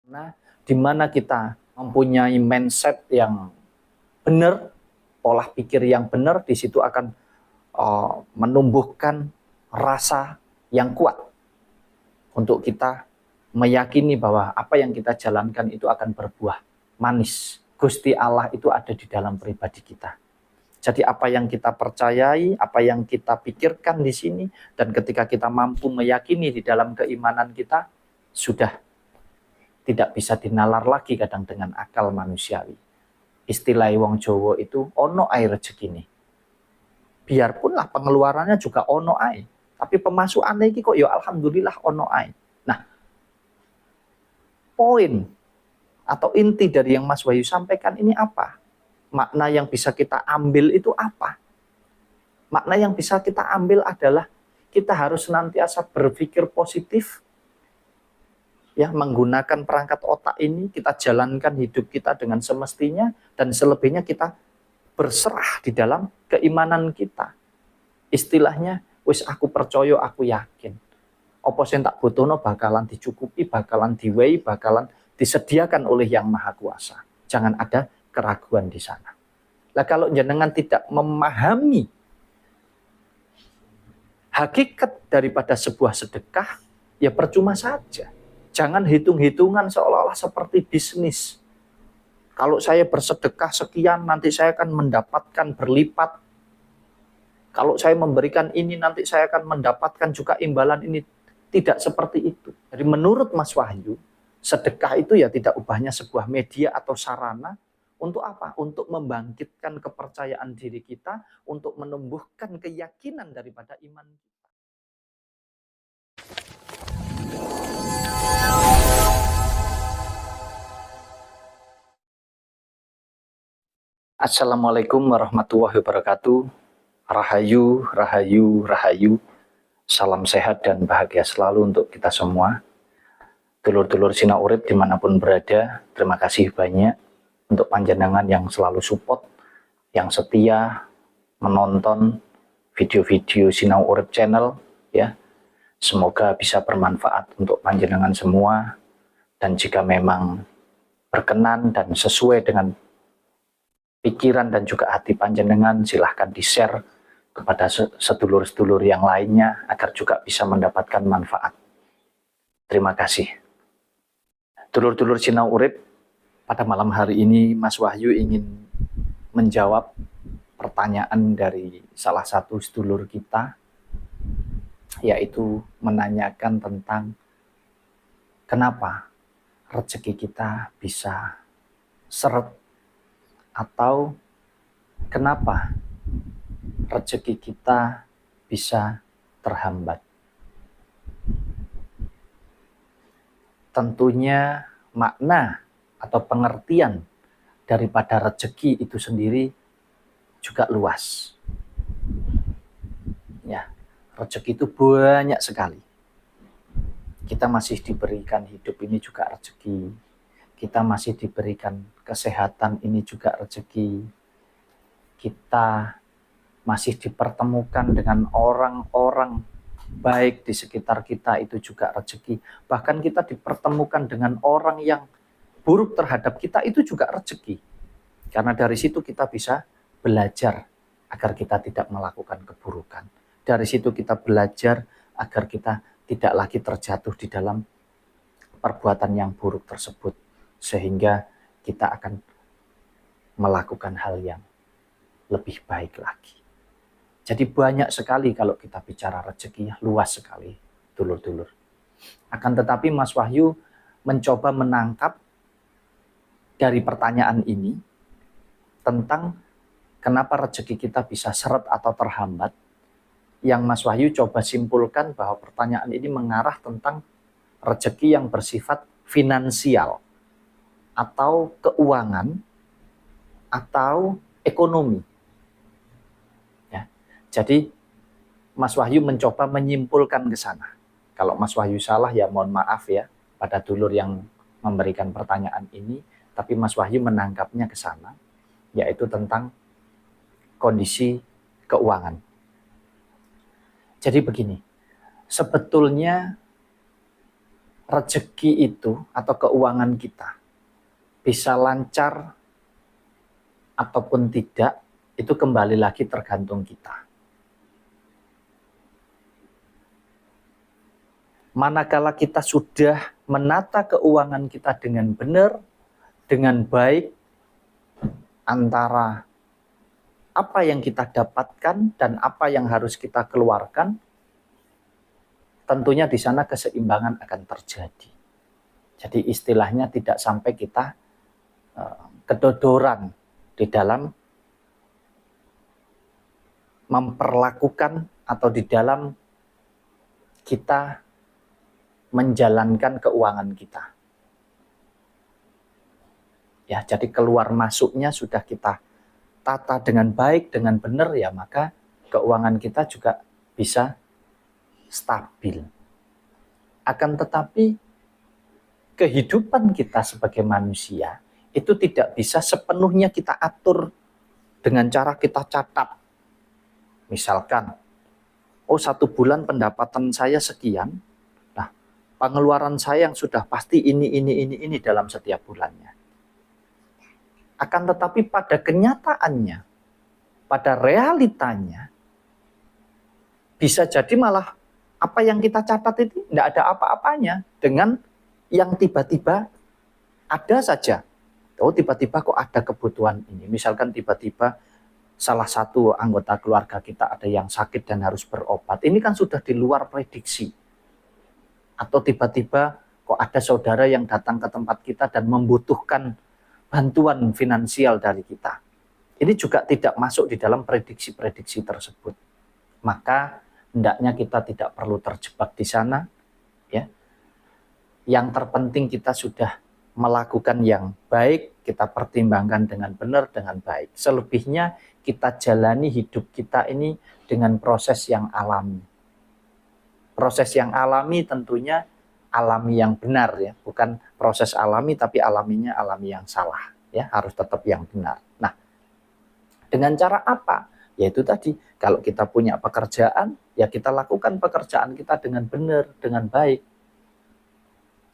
Nah, di mana kita mempunyai mindset yang benar, pola pikir yang benar, di situ akan menumbuhkan rasa yang kuat untuk kita meyakini bahwa apa yang kita jalankan itu akan berbuah manis. Gusti Allah itu ada di dalam pribadi kita. Jadi apa yang kita percayai, apa yang kita pikirkan di sini, dan ketika kita mampu meyakini di dalam keimanan kita, sudah tidak bisa dinalar lagi kadang dengan akal manusiawi. Istilah wong Jawa itu ono ae rezekine. Biarpun lah pengeluarannya juga ono ae, tapi pemasukannya iki kok ya alhamdulillah ono ae. Nah, poin atau inti dari yang Mas Wahyu sampaikan ini apa? Makna yang bisa kita ambil itu apa? Makna yang bisa kita ambil adalah kita harus senantiasa berpikir positif, ya, menggunakan perangkat otak ini, kita jalankan hidup kita dengan semestinya, dan selebihnya kita berserah di dalam keimanan kita. Istilahnya, wis aku percaya, aku yakin. Apa sing tak butuhno bakalan dicukupi, bakalan diwehi, bakalan disediakan oleh Yang Maha Kuasa. Jangan ada keraguan di sana. Nah, kalau jenengan tidak memahami hakikat daripada sebuah sedekah, ya percuma saja. Jangan hitung-hitungan seolah-olah seperti bisnis. Kalau saya bersedekah sekian, nanti saya akan mendapatkan berlipat. Kalau saya memberikan ini, nanti saya akan mendapatkan juga imbalan ini. Tidak seperti itu. Jadi menurut Mas Wahyu, sedekah itu ya tidak ubahnya sebuah media atau sarana. Untuk apa? Untuk membangkitkan kepercayaan diri kita, untuk menumbuhkan keyakinan daripada iman kita. Assalamualaikum warahmatullahi wabarakatuh. Rahayu, rahayu, rahayu. Salam sehat dan bahagia selalu untuk kita semua. Dulur-dulur Sinau Urip dimanapun berada, terima kasih banyak untuk panjenengan yang selalu support, yang setia menonton video-video Sinau Urip channel, ya. Semoga bisa bermanfaat untuk panjenengan semua, dan jika memang berkenan dan sesuai dengan pikiran dan juga hati panjenengan, silahkan di-share kepada sedulur-sedulur yang lainnya agar juga bisa mendapatkan manfaat. Terima kasih. Dulur-dulur Sinau Urip, pada malam hari ini Mas Wahyu ingin menjawab pertanyaan dari salah satu sedulur kita, yaitu menanyakan tentang kenapa rezeki kita bisa seret, atau kenapa rezeki kita bisa terhambat. Tentunya makna atau pengertian daripada rezeki itu sendiri juga luas. Ya, rezeki itu banyak sekali. Kita masih diberikan hidup ini juga rezeki. Kita masih diberikan kesehatan ini juga rezeki. Kita masih dipertemukan dengan orang-orang baik di sekitar kita, itu juga rezeki. Bahkan kita dipertemukan dengan orang yang buruk terhadap kita, itu juga rezeki. Karena dari situ kita bisa belajar agar kita tidak melakukan keburukan. Dari situ kita belajar agar kita tidak lagi terjatuh di dalam perbuatan yang buruk tersebut. Sehingga kita akan melakukan hal yang lebih baik lagi. Jadi banyak sekali kalau kita bicara rezeki, luas sekali, dulur-dulur. Akan tetapi Mas Wahyu mencoba menangkap dari pertanyaan ini tentang kenapa rezeki kita bisa seret atau terhambat. Yang Mas Wahyu coba simpulkan bahwa pertanyaan ini mengarah tentang rezeki yang bersifat finansial, atau keuangan, atau ekonomi. Jadi Mas Wahyu mencoba menyimpulkan ke sana. Kalau Mas Wahyu salah ya mohon maaf ya pada dulur yang memberikan pertanyaan ini, tapi Mas Wahyu menangkapnya ke sana, yaitu tentang kondisi keuangan. Jadi begini, sebetulnya rezeki itu atau keuangan kita bisa lancar ataupun tidak, itu kembali lagi tergantung kita. Manakala kita sudah menata keuangan kita dengan benar, dengan baik, antara apa yang kita dapatkan dan apa yang harus kita keluarkan, tentunya di sana keseimbangan akan terjadi. Jadi istilahnya tidak sampai kita kedodoran di dalam memperlakukan atau di dalam kita menjalankan keuangan kita. Ya, jadi keluar masuknya sudah kita tata dengan baik, dengan benar, ya maka keuangan kita juga bisa stabil. Akan tetapi kehidupan kita sebagai manusia itu tidak bisa sepenuhnya kita atur dengan cara kita catat. Misalkan, oh 1 bulan pendapatan saya sekian, nah pengeluaran saya yang sudah pasti ini dalam setiap bulannya. Akan tetapi pada kenyataannya, pada realitanya, bisa jadi malah apa yang kita catat itu tidak ada apa-apanya dengan yang tiba-tiba ada saja. Oh tiba-tiba kok ada kebutuhan ini. Misalkan tiba-tiba salah satu anggota keluarga kita ada yang sakit dan harus berobat. Ini kan sudah di luar prediksi. Atau tiba-tiba kok ada saudara yang datang ke tempat kita dan membutuhkan bantuan finansial dari kita. Ini juga tidak masuk di dalam prediksi-prediksi tersebut. Maka hendaknya kita tidak perlu terjebak di sana. Ya. Yang terpenting kita sudah melakukan yang baik, kita pertimbangkan dengan benar, dengan baik. Selebihnya kita jalani hidup kita ini dengan proses yang alami. Proses yang alami tentunya alami yang benar, ya, bukan proses alami tapi alaminya alami yang salah, ya, harus tetap yang benar. Nah, dengan cara apa? Yaitu tadi, kalau kita punya pekerjaan, ya kita lakukan pekerjaan kita dengan benar, dengan baik.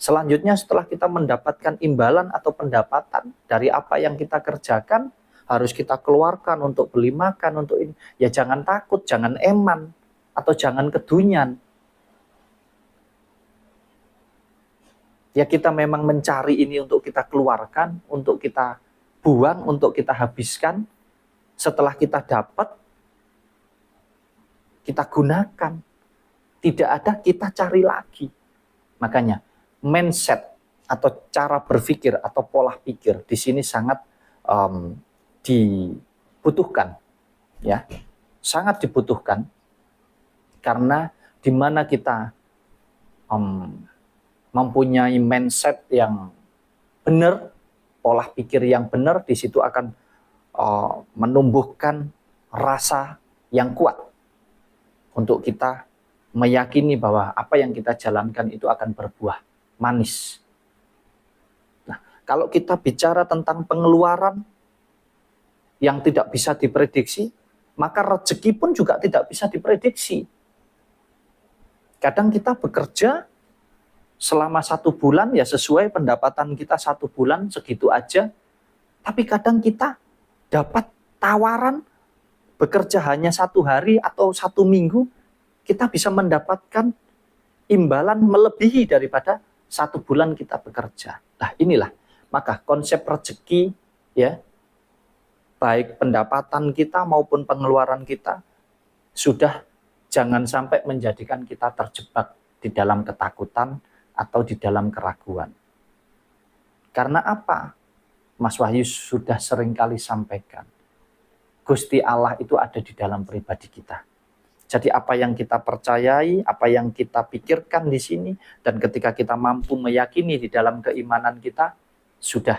Selanjutnya setelah kita mendapatkan imbalan atau pendapatan dari apa yang kita kerjakan, harus kita keluarkan untuk beli makan, untuk ini. Ya jangan takut, jangan eman, atau jangan kedunyan. Ya kita memang mencari ini untuk kita keluarkan, untuk kita buang, untuk kita habiskan. Setelah kita dapat, kita gunakan. Tidak ada, kita cari lagi. Makanya mindset atau cara berpikir atau pola pikir di sini sangat dibutuhkan, ya, sangat dibutuhkan, karena di mana kita mempunyai mindset yang benar, pola pikir yang benar, di situ akan menumbuhkan rasa yang kuat untuk kita meyakini bahwa apa yang kita jalankan itu akan berbuah manis. Nah, kalau kita bicara tentang pengeluaran yang tidak bisa diprediksi, maka rezeki pun juga tidak bisa diprediksi. Kadang kita bekerja selama 1 bulan, ya sesuai pendapatan kita 1 bulan segitu aja. Tapi kadang kita dapat tawaran bekerja hanya 1 hari atau 1 minggu, kita bisa mendapatkan imbalan melebihi daripada 1 bulan kita bekerja. Nah inilah, maka konsep rezeki, ya, baik pendapatan kita maupun pengeluaran kita, sudah jangan sampai menjadikan kita terjebak di dalam ketakutan atau di dalam keraguan. Karena apa? Mas Wahyu sudah seringkali sampaikan, Gusti Allah itu ada di dalam pribadi kita. Jadi apa yang kita percayai, apa yang kita pikirkan di sini, dan ketika kita mampu meyakini di dalam keimanan kita, sudah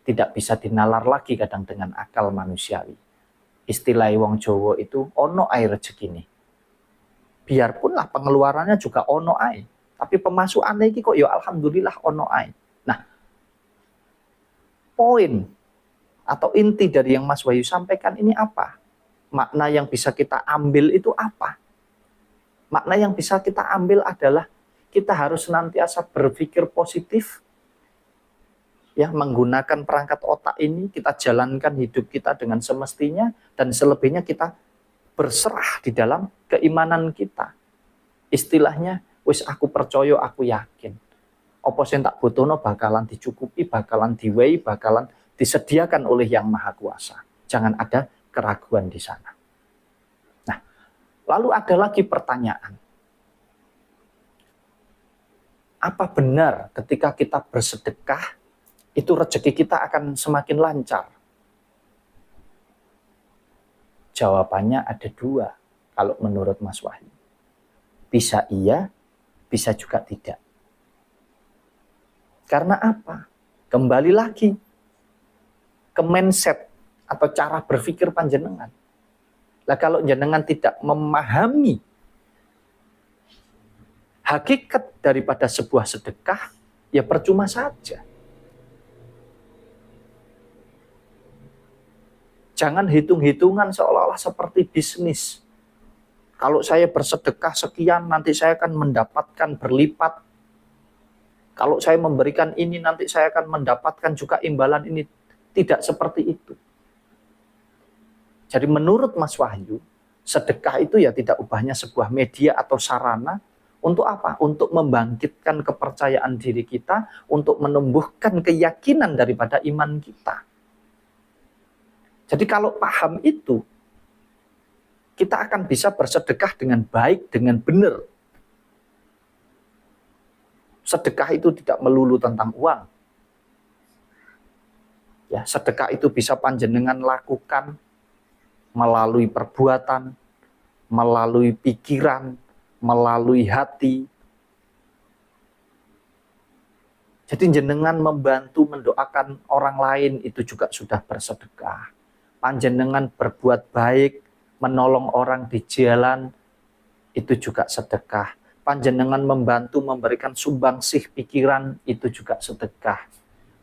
tidak bisa dinalar lagi kadang dengan akal manusiawi. Istilah wong Jawa itu ono ae rezekine. Biarpunlah pengeluarannya juga ono ae, tapi pemasukannya iki kok ya alhamdulillah ono ae. Nah, poin atau inti dari yang Mas Wahyu sampaikan ini apa? Makna yang bisa kita ambil itu apa? Makna yang bisa kita ambil adalah kita harus senantiasa berpikir positif, ya, menggunakan perangkat otak ini, kita jalankan hidup kita dengan semestinya, dan selebihnya kita berserah di dalam keimanan kita. Istilahnya, wis aku percaya, aku yakin. Apa sing tak butuhno bakalan dicukupi, bakalan diwehi, bakalan disediakan oleh Yang Maha Kuasa. Jangan ada keraguan di sana. Nah, lalu ada lagi pertanyaan. Apa benar ketika kita bersedekah, itu rezeki kita akan semakin lancar? Jawabannya ada dua, kalau menurut Mas Wahyu. Bisa iya, bisa juga tidak. Karena apa? Kembali lagi ke mindset atau cara berpikir panjenengan. Lah kalau jenengan tidak memahami hakikat daripada sebuah sedekah, ya percuma saja. Jangan hitung-hitungan seolah-olah seperti bisnis. Kalau saya bersedekah sekian, nanti saya akan mendapatkan berlipat. Kalau saya memberikan ini, nanti saya akan mendapatkan juga imbalan ini. Tidak seperti itu. Jadi menurut Mas Wahyu, sedekah itu ya tidak ubahnya sebuah media atau sarana. Untuk apa? Untuk membangkitkan kepercayaan diri kita, untuk menumbuhkan keyakinan daripada iman kita. Jadi kalau paham itu, kita akan bisa bersedekah dengan baik, dengan benar. Sedekah itu tidak melulu tentang uang. Ya, sedekah itu bisa panjenengan lakukan melalui perbuatan, melalui pikiran, melalui hati. Jadi jenengan membantu mendoakan orang lain itu juga sudah bersedekah. Panjenengan berbuat baik, menolong orang di jalan, itu juga sedekah. Panjenengan membantu memberikan sumbangsih pikiran, itu juga sedekah.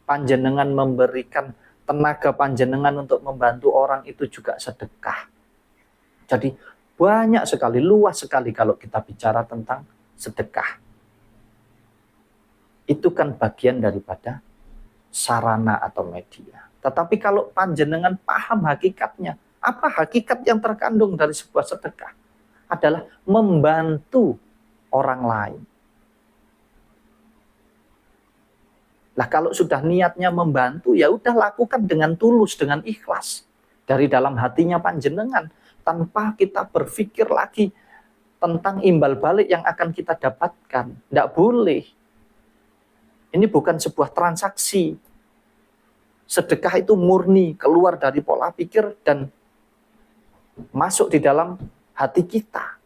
Panjenengan memberikan tenaga panjenengan untuk membantu orang, itu juga sedekah. Jadi banyak sekali, luas sekali kalau kita bicara tentang sedekah. Itu kan bagian daripada sarana atau media. Tetapi kalau panjenengan paham hakikatnya, apa hakikat yang terkandung dari sebuah sedekah? Adalah membantu orang lain. Lah kalau sudah niatnya membantu, ya udah lakukan dengan tulus, dengan ikhlas. Dari dalam hatinya panjenengan, tanpa kita berpikir lagi tentang imbal balik yang akan kita dapatkan. Tidak boleh. Ini bukan sebuah transaksi. Sedekah itu murni, keluar dari pola pikir dan masuk di dalam hati kita.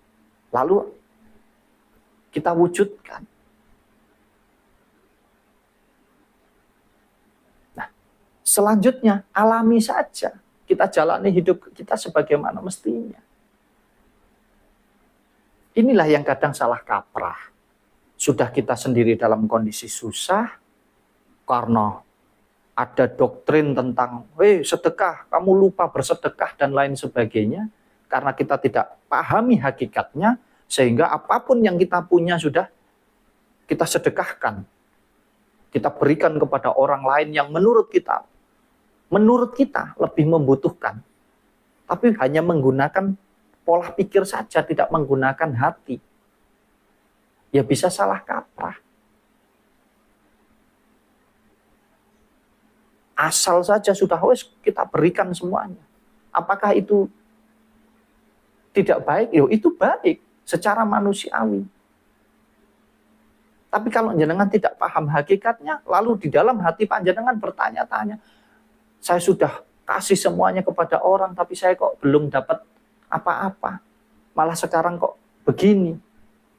Lalu kita wujudkan. Nah, selanjutnya alami saja. Kita jalani hidup kita sebagaimana mestinya. Inilah yang kadang salah kaprah. Sudah kita sendiri dalam kondisi susah, karena ada doktrin tentang, sedekah, kamu lupa bersedekah dan lain sebagainya. Karena kita tidak pahami hakikatnya, sehingga apapun yang kita punya sudah kita sedekahkan. Kita berikan kepada orang lain yang menurut kita lebih membutuhkan. Tapi hanya menggunakan pola pikir saja, tidak menggunakan hati. Ya bisa salah kaprah. Asal saja sudah kita berikan semuanya. Apakah itu tidak baik? Yo, itu baik secara manusiawi. Tapi kalau jenengan tidak paham hakikatnya, lalu di dalam hati panjenengan bertanya-tanya, saya sudah kasih semuanya kepada orang, tapi saya kok belum dapat apa-apa. Malah sekarang kok begini.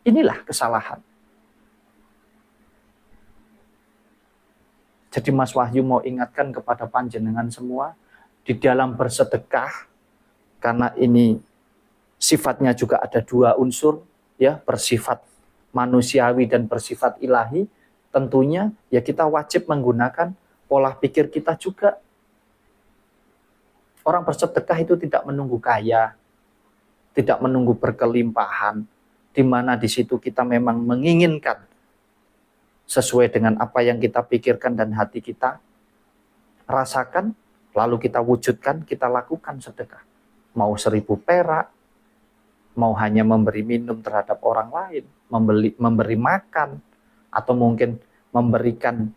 Inilah kesalahan. Jadi Mas Wahyu mau ingatkan kepada panjenengan semua, di dalam bersedekah, karena ini sifatnya juga ada dua unsur, ya, bersifat manusiawi dan bersifat ilahi, tentunya ya kita wajib menggunakan pola pikir kita juga. Orang bersedekah itu tidak menunggu kaya, tidak menunggu berkelimpahan, di mana di situ kita memang menginginkan sesuai dengan apa yang kita pikirkan dan hati kita rasakan, lalu kita wujudkan, kita lakukan sedekah. Mau 1.000 perak, mau hanya memberi minum terhadap orang lain, memberi makan, atau mungkin memberikan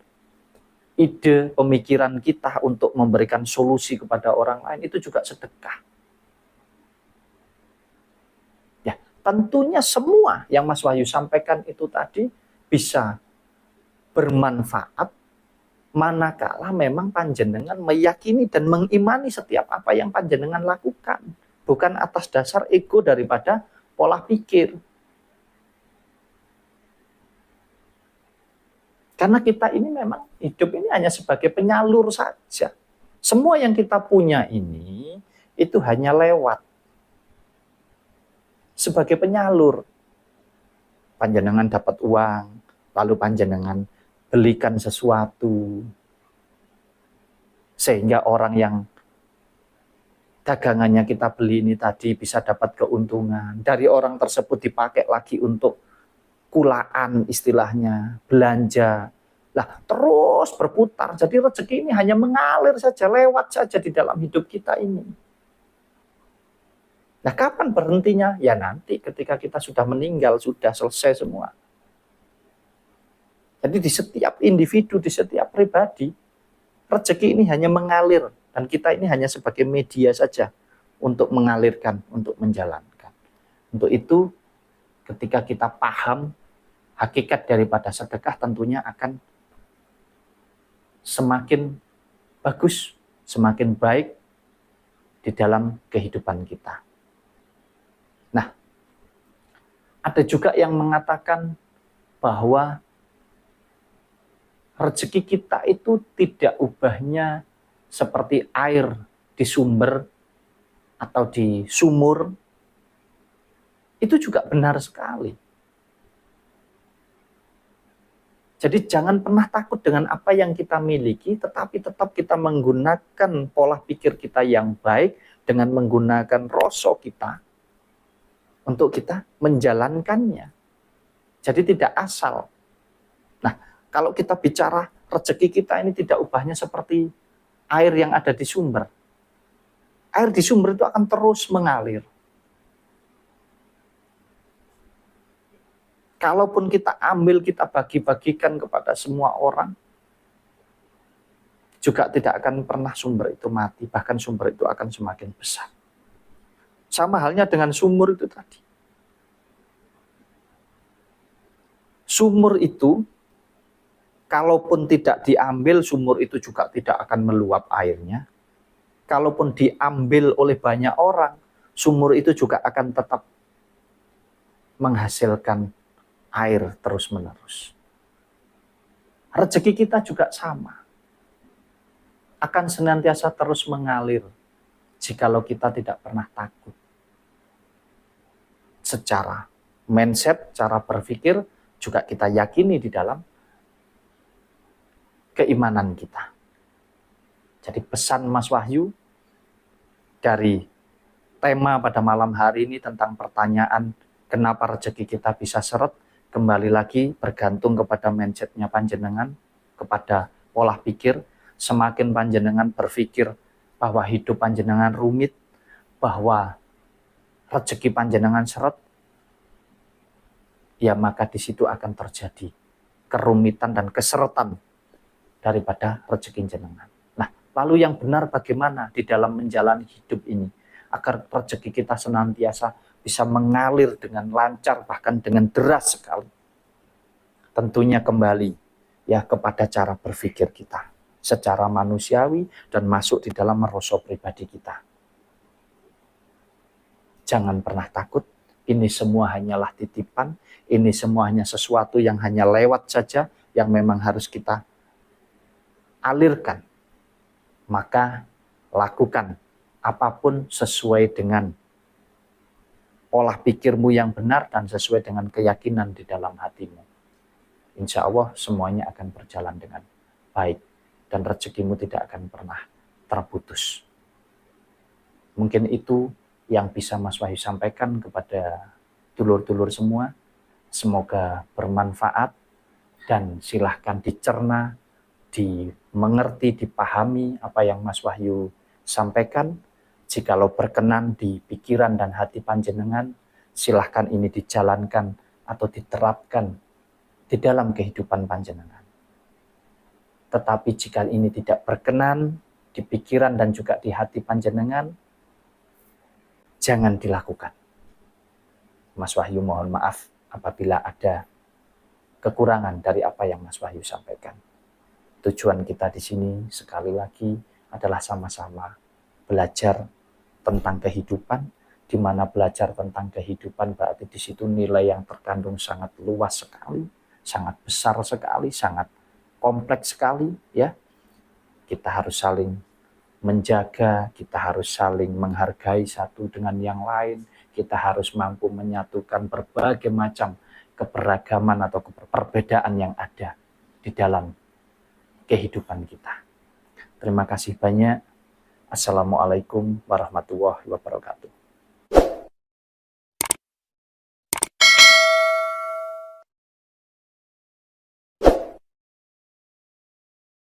ide, pemikiran kita untuk memberikan solusi kepada orang lain, itu juga sedekah. Ya, tentunya semua yang Mas Wahyu sampaikan itu tadi bisa bermanfaat manakala memang panjenengan meyakini dan mengimani setiap apa yang panjenengan lakukan, bukan atas dasar ego daripada pola pikir. Karena kita ini memang hidup ini hanya sebagai penyalur saja. Semua yang kita punya ini itu hanya lewat sebagai penyalur. Panjenengan dapat uang, lalu panjenengan belikan sesuatu, sehingga orang yang dagangannya kita beli ini tadi bisa dapat keuntungan. Dari orang tersebut dipakai lagi untuk kulaan istilahnya, belanja. Lah terus berputar, jadi rezeki ini hanya mengalir saja, lewat saja di dalam hidup kita ini. Nah kapan berhentinya? Ya nanti ketika kita sudah meninggal, sudah selesai semua. Jadi di setiap individu, di setiap pribadi, rezeki ini hanya mengalir. Dan kita ini hanya sebagai media saja untuk mengalirkan, untuk menjalankan. Untuk itu, ketika kita paham hakikat daripada sedekah, tentunya akan semakin bagus, semakin baik di dalam kehidupan kita. Nah, ada juga yang mengatakan bahwa rezeki kita itu tidak ubahnya seperti air di sumber atau di sumur. Itu juga benar sekali. Jadi jangan pernah takut dengan apa yang kita miliki, tetapi tetap kita menggunakan pola pikir kita yang baik dengan menggunakan rasa kita untuk kita menjalankannya. Jadi tidak asal. Nah, kalau kita bicara rezeki kita ini tidak ubahnya seperti air yang ada di sumber. Air di sumber itu akan terus mengalir. Kalaupun kita ambil, kita bagi-bagikan kepada semua orang, juga tidak akan pernah sumber itu mati. Bahkan sumber itu akan semakin besar. Sama halnya dengan sumur itu tadi. Sumur itu, kalaupun tidak diambil, sumur itu juga tidak akan meluap airnya. Kalaupun diambil oleh banyak orang, sumur itu juga akan tetap menghasilkan air terus-menerus. Rezeki kita juga sama. Akan senantiasa terus mengalir jikalau kita tidak pernah takut. Secara mindset, cara berpikir juga kita yakini di dalam keimanan kita. Jadi pesan Mas Wahyu dari tema pada malam hari ini tentang pertanyaan kenapa rezeki kita bisa seret, kembali lagi bergantung kepada mindsetnya panjenengan, kepada pola pikir. Semakin panjenengan berpikir bahwa hidup panjenengan rumit, bahwa rezeki panjenengan seret, ya maka di situ akan terjadi kerumitan dan keseretan daripada rezeki jenengan. Nah, lalu yang benar bagaimana di dalam menjalani hidup ini agar rezeki kita senantiasa bisa mengalir dengan lancar, bahkan dengan deras sekali. Tentunya kembali ya kepada cara berpikir kita secara manusiawi dan masuk di dalam rasa pribadi kita. Jangan pernah takut, ini semua hanyalah titipan, ini semua hanya sesuatu yang hanya lewat saja, yang memang harus kita alirkan. Maka lakukan apapun sesuai dengan pola pikirmu yang benar dan sesuai dengan keyakinan di dalam hatimu. Insya Allah semuanya akan berjalan dengan baik dan rezekimu tidak akan pernah terputus. Mungkin itu yang bisa Mas Wahyu sampaikan kepada dulur-dulur semua. Semoga bermanfaat dan silahkan dicerna, dimengerti, dipahami apa yang Mas Wahyu sampaikan. Jikalau berkenan di pikiran dan hati panjenengan, silahkan ini dijalankan atau diterapkan di dalam kehidupan panjenengan. Tetapi jika ini tidak berkenan di pikiran dan juga di hati panjenengan, jangan dilakukan. Mas Wahyu mohon maaf apabila ada kekurangan dari apa yang Mas Wahyu sampaikan. Tujuan kita di sini sekali lagi adalah sama-sama belajar tentang kehidupan, di mana belajar tentang kehidupan berarti di situ nilai yang terkandung sangat luas sekali, sangat besar sekali, sangat kompleks sekali, ya. Kita harus saling menjaga, kita harus saling menghargai satu dengan yang lain, kita harus mampu menyatukan berbagai macam keberagaman atau perbedaan yang ada di dalam kehidupan kita. Terima kasih banyak. Assalamualaikum warahmatullahi wabarakatuh.